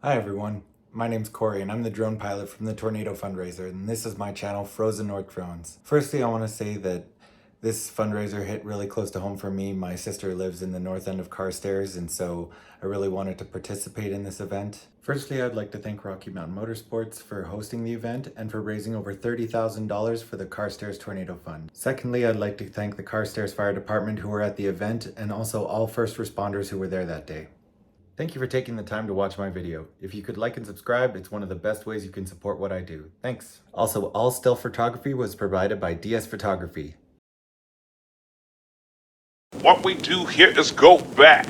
Hi everyone, my name's Corey and I'm the drone pilot from the Tornado Fundraiser, and this is my channel, Frozen North Drones. Firstly, I want to say that this fundraiser hit really close to home for me. My sister lives in the north end of Carstairs, and so I really wanted to participate in this event. Firstly, I'd like to thank Rocky Mountain Motorsports for hosting the event and for raising over $30,000 for the Carstairs Tornado Fund. Secondly, I'd like to thank the Carstairs Fire Department who were at the event, and also all first responders who were there that day. Thank you for taking the time to watch my video. If you could like and subscribe, it's one of the best ways you can support what I do. Thanks. Also, all still photography was provided by DS Photography. What we do here is go back.